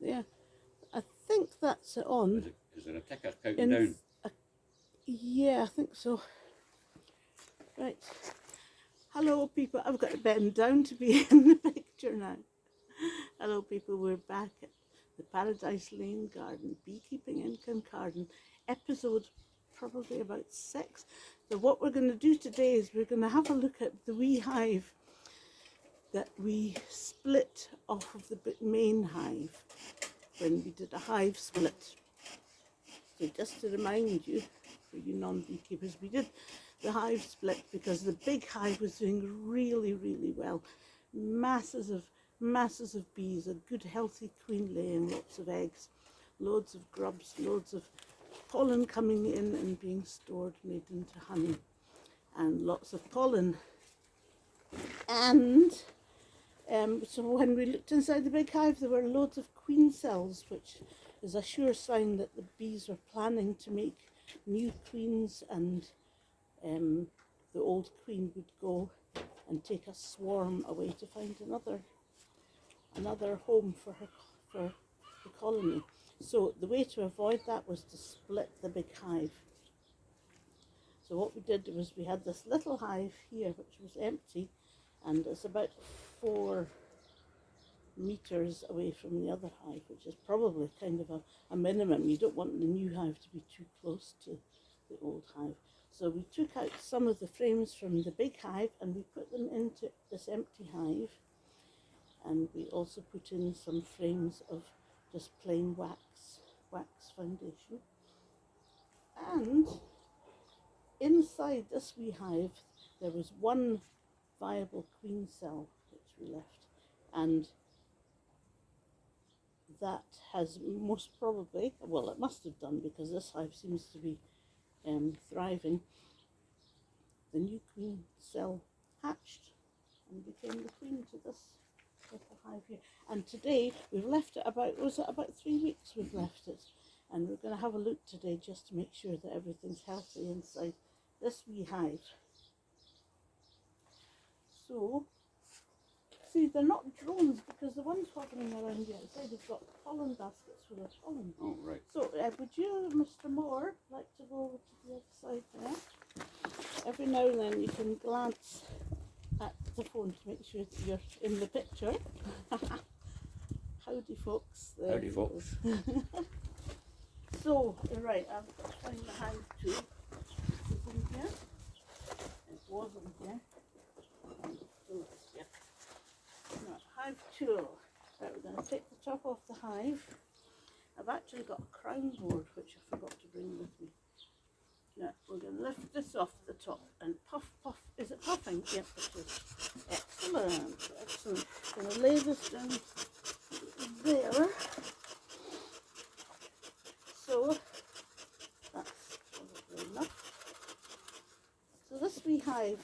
there. I think that's it on. Is there a ticker counting down? Yeah, I think so. Right. Hello, people. I've got to bend down to be in the picture now. Hello, people. We're back at the Paradise Lane Garden, Beekeeping in Kincardine, episode probably about 6. So what we're going to do today is we're going to have a look at the wee hive that we split off of the main hive when we did a hive split. So just to remind you, for you non-beekeepers, we did the hive split because the big hive was doing really, really well. Masses of bees, a good healthy queen laying lots of eggs, loads of grubs, loads of pollen coming in and being stored, made into honey, and lots of pollen. And so when we looked inside the big hive, there were loads of queen cells, which is a sure sign that the bees were planning to make new queens, and the old queen would go and take a swarm away to find another home for the colony. So the way to avoid that was to split the big hive. So what we did was we had this little hive here which was empty, and it's about 4 meters away from the other hive, which is probably kind of a minimum. You don't want the new hive to be too close to the old hive. So we took out some of the frames from the big hive and we put them into this empty hive, and we also put in some frames of just plain wax foundation. And inside this wee hive there was one viable queen cell which we left, and that has most probably, well, it must have done because this hive seems to be thriving. The new queen cell hatched and became the queen to this little hive here. And today we've left it about 3 weeks we've left it, and we're going to have a look today just to make sure that everything's healthy inside this wee hive. So see, they're not drones because the ones hovering around the outside have got pollen baskets full of pollen. Oh, right. So would you, Mr. Moore, like to go over to the other side there? Every now and then you can glance at the phone to make sure that you're in the picture. Howdy, folks. There. Howdy, folks. So, right, I've got to find the hive tool. It's in here. It was in here. Hive tool. Right, we're going to take the top off the hive. I've actually got a crown board which I forgot to bring with me. Now we're going to lift this off the top and puff. Is it puffing? Yes, it is. Excellent, excellent. I'm going to lay this down there. So that's probably enough. So this wee hive,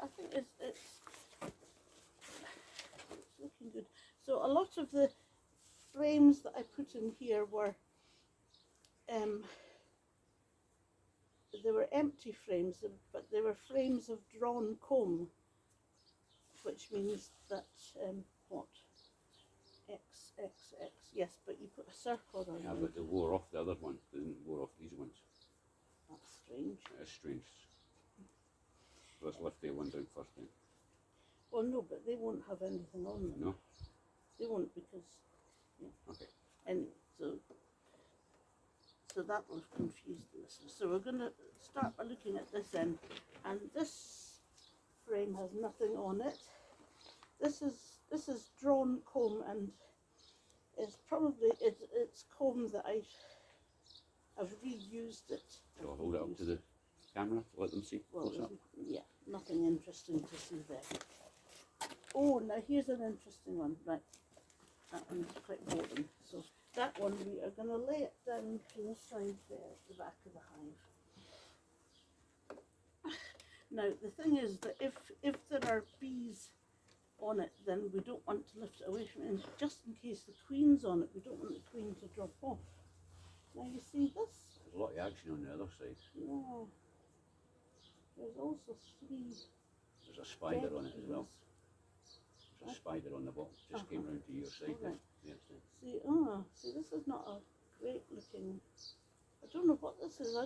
I think it's looking good. So a lot of the frames that I put in here were they were empty frames, but they were frames of drawn comb, which means that what? XXX. Yes, but you put a circle around. Yeah, but they wore off the other ones. They didn't wore off these ones. That's strange. It's strange. Let's lift the one down first then. Well, no, but they won't have anything on them. No? They won't because, yeah. Okay. And so that will confuse the listeners. So we're going to start by looking at this end. And this frame has nothing on it. This is drawn comb, and it's probably it's comb that I've reused it. So I'll hold it up to the camera to let them see. Well, yeah, nothing interesting to see there. Oh, now here's an interesting one. Right, that one's quite boring. So that one we are going to lay it down to the side there, at the back of the hive. Now the thing is that if there are bees on it, then we don't want to lift it away from it, and just in case the queen's on it, we don't want the queen to drop off. Now you see this? There's a lot of action on the other side. Yeah. There's also 3. There's a spider on it as well. spider on the bottom. Just came round to your side. Alright. There. See, this is not a great looking. I don't know what this is.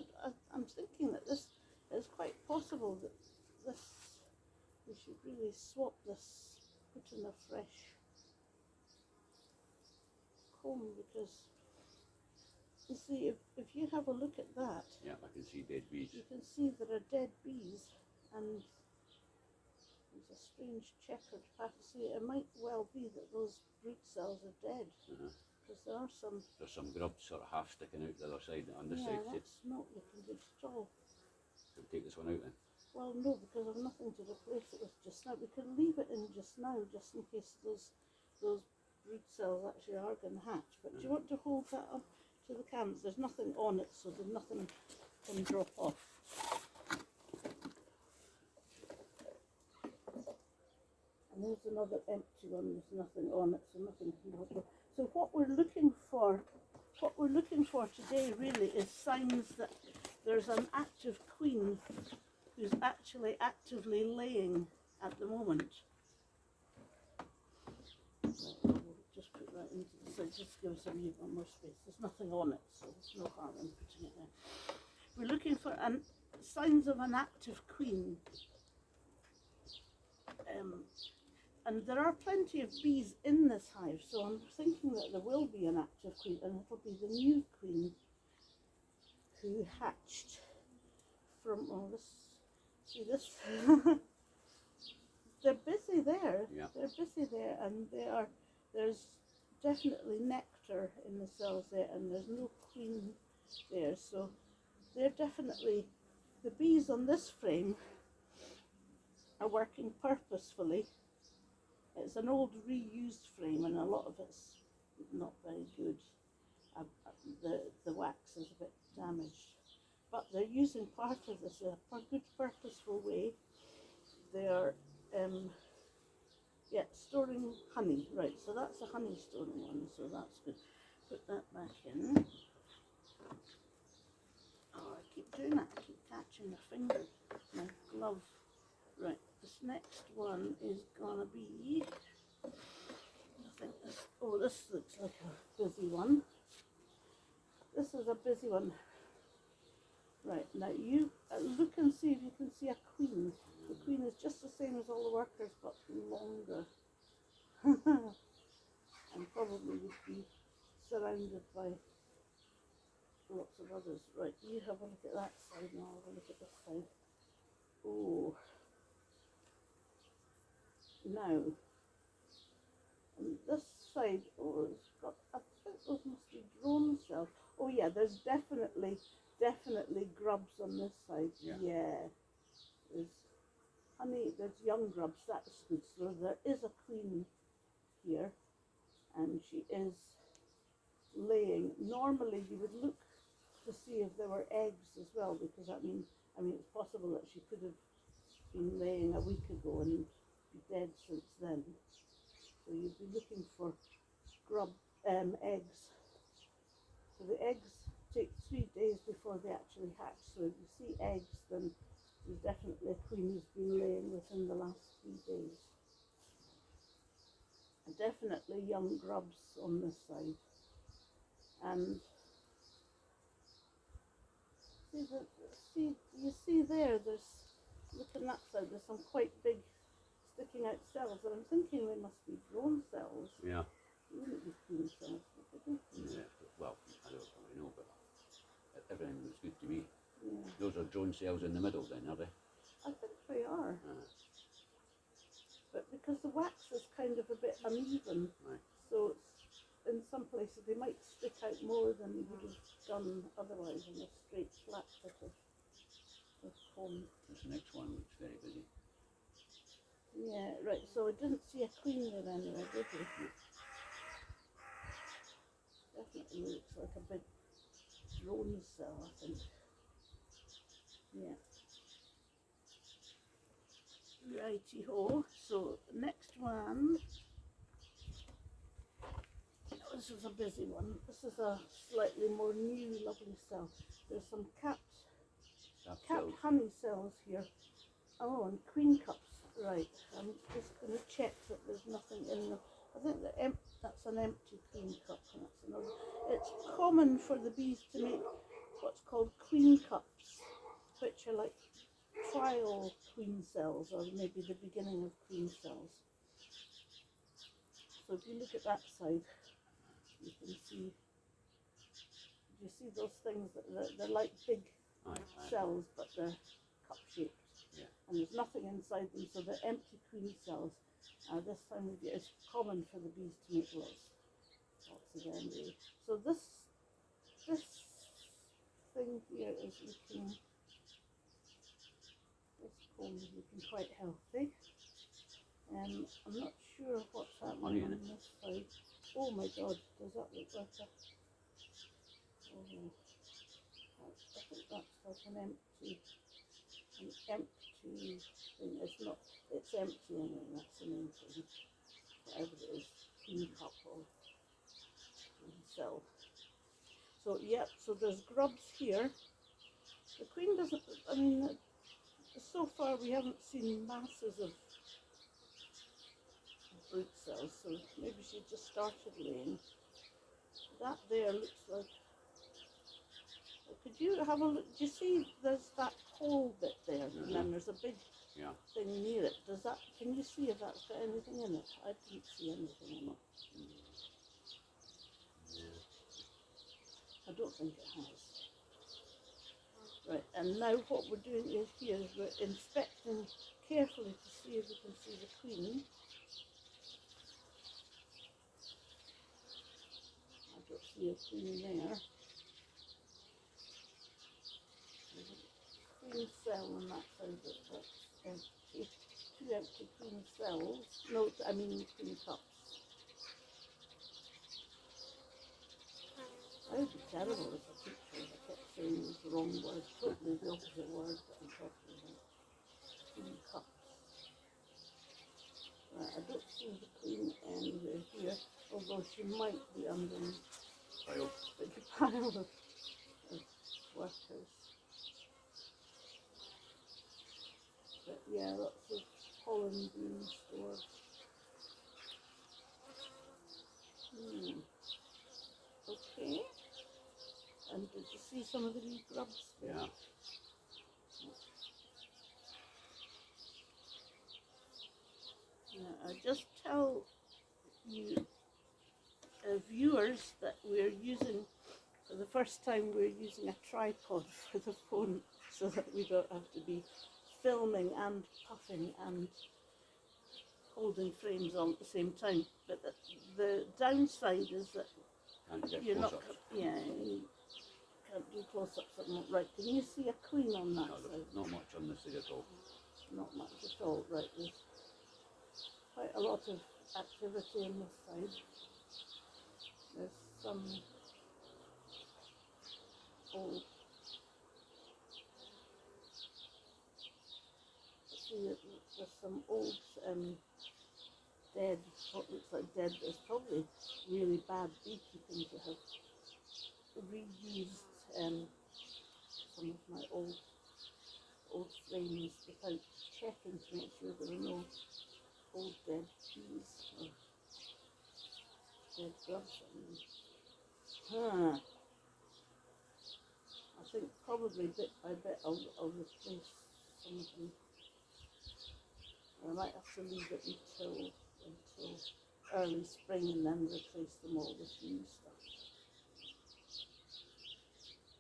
I'm thinking that this is quite possible that this, we should really swap this, put in a fresh comb, because you see, if you have a look at that, Yeah, I can see dead bees. you can see there are dead bees, and there's a strange checkered pattern. See, it might well be that those brood cells are dead, because there are some. There's some grubs sort of half sticking out the other side, the underside. Yeah, that's not looking good at all. So take this one out then. Well, no, because I've nothing to replace it with just now. We can leave it in just now, just in case those brood cells actually are going to hatch. But do you want to hold that up to the camera? There's nothing on it, so there's nothing can drop off. And there's another empty one. There's nothing on it, so nothing can drop off. So what we're looking for today really is signs that there's an active queen who's actually actively laying at the moment. Right, we'll just put that into the side, just give us a wee bit more space. There's nothing on it, so there's no harm in putting it there. We're looking for signs of an active queen. And there are plenty of bees in this hive, so I'm thinking that there will be an active queen, and it'll be the new queen who hatched from all this. See this? They're busy there. Yeah. They're busy there, and there's definitely nectar in the cells there, and there's no queen there. So they're definitely, the bees on this frame are working purposefully. It's an old reused frame, and a lot of it's not very good. The wax is a bit damaged. But they're using part of this in a good purposeful way. They are storing honey, right, so that's a honey storing one, so that's good. Put that back in. Oh, I keep doing that, I keep catching my finger, my glove. Right, this next one is gonna be, I think this, oh, this looks like a busy one. This is a busy one. Right, now you look and see if you can see a queen. The queen is just the same as all the workers, but longer. And probably would be surrounded by lots of others. Right, you have a look at that side and I'll have a look at this side. Oh. Now, on this side, oh, it's got, I think those must be drone cells. Oh yeah, there's definitely grubs on this side. Yeah. There's honey, there's young grubs, that's good. So there is a queen here, and she is laying. Normally you would look to see if there were eggs as well, because I mean it's possible that she could have been laying a week ago and be dead since then. So you'd be looking for eggs. So the eggs take 3 days before they actually hatch. So if you see eggs, then there's definitely a queen who's been laying within the last 3 days. And definitely young grubs on this side. And you see there, look on that side, there's some quite big sticking out cells, and I'm thinking they must be drone cells. Yeah. They wouldn't be queen cells, would they? Yeah. Well, I don't really know, but everything looks good to me. Yeah. Those are drone cells in the middle then, are they? I think they are. But because the wax is kind of a bit uneven, Right. so it's, in some places they might stick out more than they would have done otherwise in a straight flat bit of comb. This next one looks very busy. Yeah, right, so I didn't see a queen there anyway, did we? Definitely looks like a big drone cell, I think. Yeah. Righty-ho, so next one, this is a busy one. This is a slightly more new lovely cell. There's some capped honey cells here. Oh, and queen cups. Right, I'm just going to check that there's nothing in them. I think that's an empty queen cup, and that's another. It's common for the bees to make what's called queen cups, which are like trial queen cells, or maybe the beginning of queen cells. So if you look at that side, you can see. Do you see those things that they're like big cells, but they're cup shaped? Yeah. And there's nothing inside them, so they're empty queen cells. This time of year, it's common for the bees to make lots of envy. So this thing here is looking, this comb is looking quite healthy. I'm not sure what's happening on this side. Oh my God, does that look like a? Oh, I think that's like an empty thing. It's not. It's empty, anyway. That's the main thing. Whatever it is, queen cup or queen cell. So yep. So there's grubs here. The queen doesn't. I mean, so far we haven't seen masses of brood cells. So maybe she just started laying. That there looks like. Could you have a look? Do you see there's that hole bit there, and then there's a big thing near it. Does that? Can you see if that's got anything in it? I didn't see anything in it. I don't think it has. Right, and now what we're doing is here is we're inspecting carefully to see if we can see the queen. I don't see a queen there. There's a queen cell on that side that's empty. Two empty queen cells. No, I mean queen cups. I would be terrible as a teacher if I kept saying the wrong word, totally the opposite word that I'm talking about. Queen cups. Right, I don't see the queen anywhere here, although she might be underneath a big pile of workers. But yeah, lots of pollen being stored. Okay. And did you see some of the wee grubs there? Yeah. I just tell you viewers that we're using, for the first time, we're using a tripod for the phone so that we don't have to be filming and puffing and holding frames on at the same time. But the downside is that you're not, you can't do close-ups at the moment. Right, can you see a queen on that side? Not much on this side at all. Not much at all, right. There's quite a lot of activity on this side. There's some old, there's some old dead, what looks like dead. There's probably really bad beekeeping to have reused some of my old frames without checking to make sure there were no old dead bees or dead grubs. I think probably bit by bit I'll replace some of them. I might have to leave it until early spring and then replace them all with new stuff.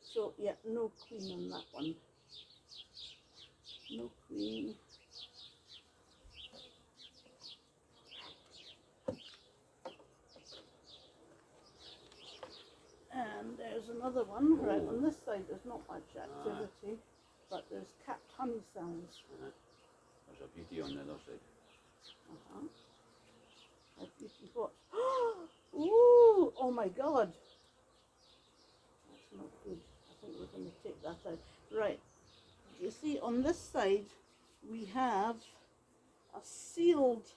So yeah, no queen on that one. No queen. And there's another one. Right on this side there's not much activity, but there's capped honey cells. There's a beauty on the other side. A beauty what? Ooh! Oh my God! That's not good. I think we're going to take that out. Right. You see, on this side we have a sealed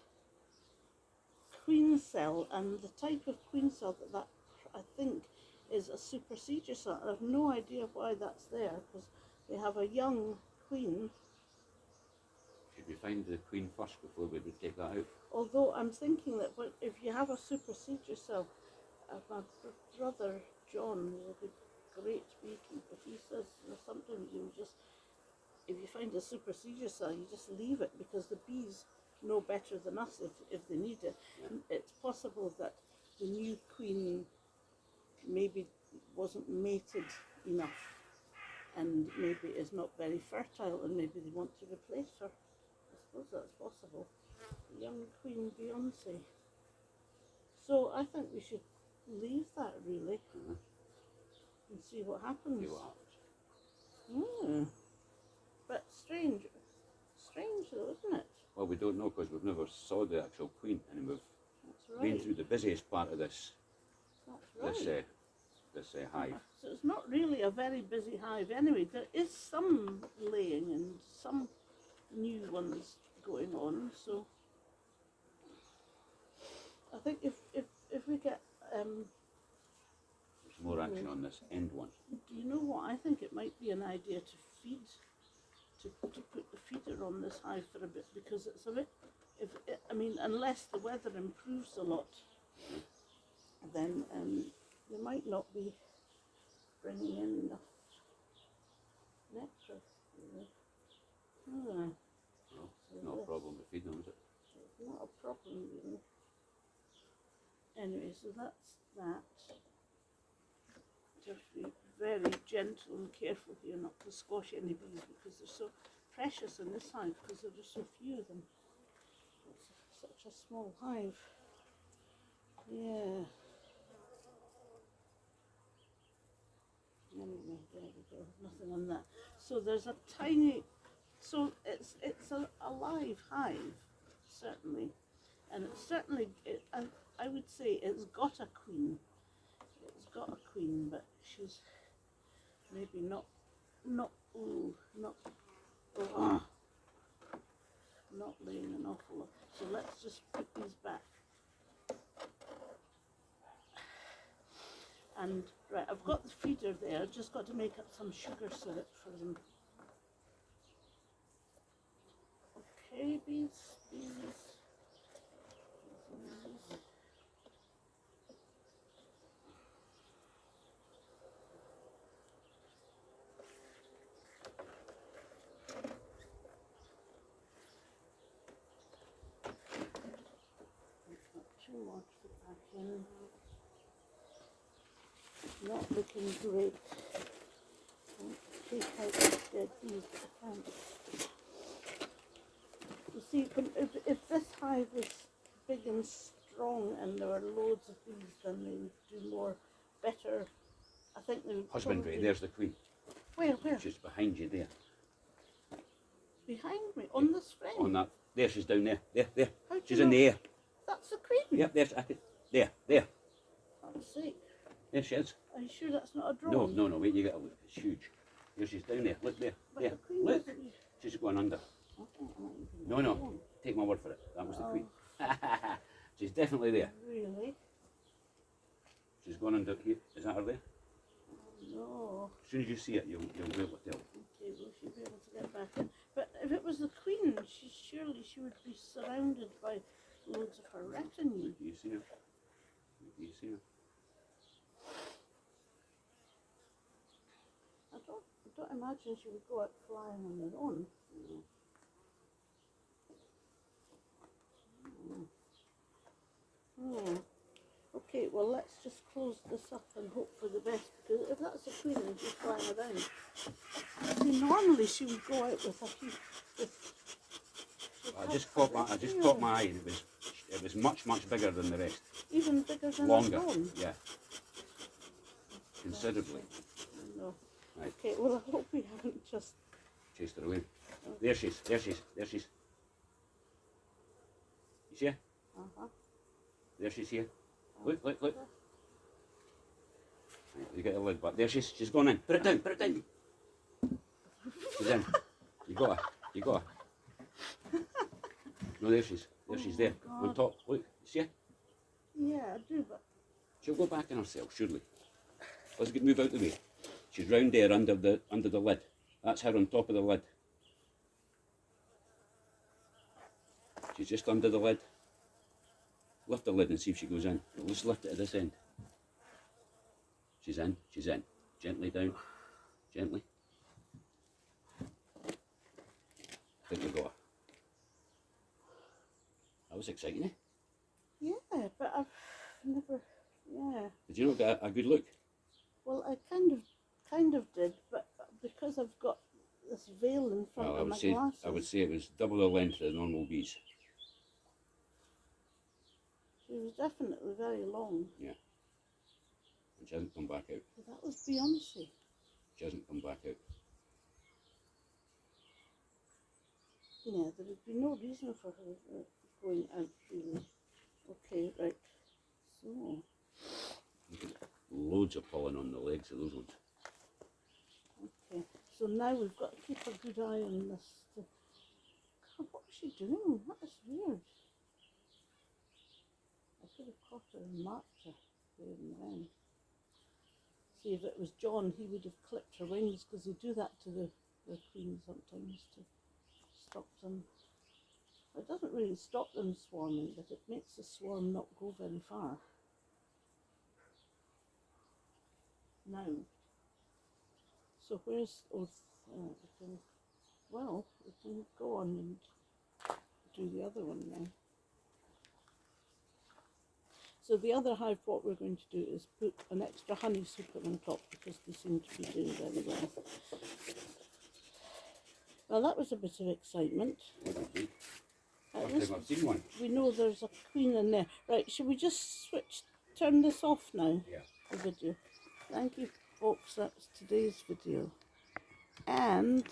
queen cell, and the type of queen cell that I think is a supersedure cell. I have no idea why that's there, because they have a young queen. Should we find the queen first before we would take that out? Although I'm thinking that if you have a supersedure cell, my brother John, who's a great beekeeper, he says sometimes you just, if you find a supersedure cell, you just leave it because the bees know better than us if they need it. Yeah. It's possible that the new queen maybe wasn't mated enough and maybe is not very fertile and maybe they want to replace her. I suppose that's possible. Young Queen Beyonce. So I think we should leave that really and see what happens. See what happens. But strange though, isn't it? Well, we don't know because we've never saw the actual queen, and we've That's been right. through the busiest part of this That's right. this hive. So it's not really a very busy hive anyway. There is some laying and some new ones going on. So I think if we get There's more action on this end one. do you know what? I think it might be an idea to feed, to put the feeder on this hive for a bit because it's a bit, I mean, unless the weather improves a lot, then they might not be bringing in enough nectar. No, not a problem to feed them, is it? It's not a problem really. Anyway, so that's that. Just be very gentle and careful here not to squash any bees because they're so precious in this hive because there are so few of them. It's such a small hive. Yeah. Anyway, there we go. Nothing on that. So there's a tiny. So it's a live hive, certainly, and it's certainly. I would say it's got a queen. It's got a queen, but she's maybe not laying an awful lot. So let's just put these back. And right, I've got the feeder there. I've just got to make up some sugar syrup for them. Okay, bees. Not too much to pack in. Not looking great. Take out the dead bees. You see, if this hive was big and strong and there were loads of bees, then they would do more, better. I think they would. Husbandry, probably, there's the queen. Where? She's behind you there. Behind me, on this frame. On that. There, she's down there. There. How do She's you in know? the air. That's the queen. Yep, there's. There. God's sake. There she is. Are you sure that's not a drone? No, wait, you get a look. It's huge. There, she's down there. Look there. But There. the queen Look. isn't- She's going under. I think it might be a No. drone. Take my word for it. That was the Oh. queen. She's definitely there. Really? She's gone under here. Is that her there? No. As soon as you see it, you'll be able to tell. Okay, well, she'll be able to get back in. But if it was the queen, surely she would be surrounded by loads of her retinue. Do you see her? Do you see her? I don't imagine she would go out flying on her own. Okay, well let's just close this up and hope for the best because if that's a queen and she's flying around, see, normally she would go out with a few. I just caught my eye and it was much bigger than the rest. Even bigger than Longer. a drone. Yeah. Considerably. No. Right. Okay, well I hope we haven't just. Chased her away. There she is. You see her? Uh-huh. There she's here. Look. Right, you get the lid back. There she's gone in. Put it down. She's in. You got her. No, there she's there. God. On top. Look, you see her? Yeah, I do, but She'll go back in herself, surely. Let's move out the way. She's round there under the lid. That's her on top of the lid. She's just under the lid. Lift the lid and see if she goes in. Let's lift it at this end. She's in, she's in. Gently down, gently. I think we got her. That was exciting, eh? Yeah, but I've never, yeah. Did you not get a good look? Well, I kind of did, but because I've got this veil in front Well, of my glasses. I would say it was double the length of the normal bees. She was definitely very long. Yeah. And she hasn't come back out. But that was Beyonce. She hasn't come back out. Yeah, there would be no reason for her going out really. Okay, right. So, Loads of pollen on the legs of those ones. okay. So now we've got to keep a good eye on this. God, what was she doing? That is weird. I should have caught her and marked her there and then. See, if it was John, he would have clipped her wings because they do that to the queen sometimes to stop them. It doesn't really stop them swarming, but it makes the swarm not go very far. Now, so where's, oh, we can go on and do the other one now. So the other hive, what we're going to do is put an extra honey super on top because they seem to be doing very well. Well, that was a bit of excitement. First time I've seen one. We know there's a queen in there. Right, should we just turn this off now? Yeah. The video. Thank you, folks. That's today's video. And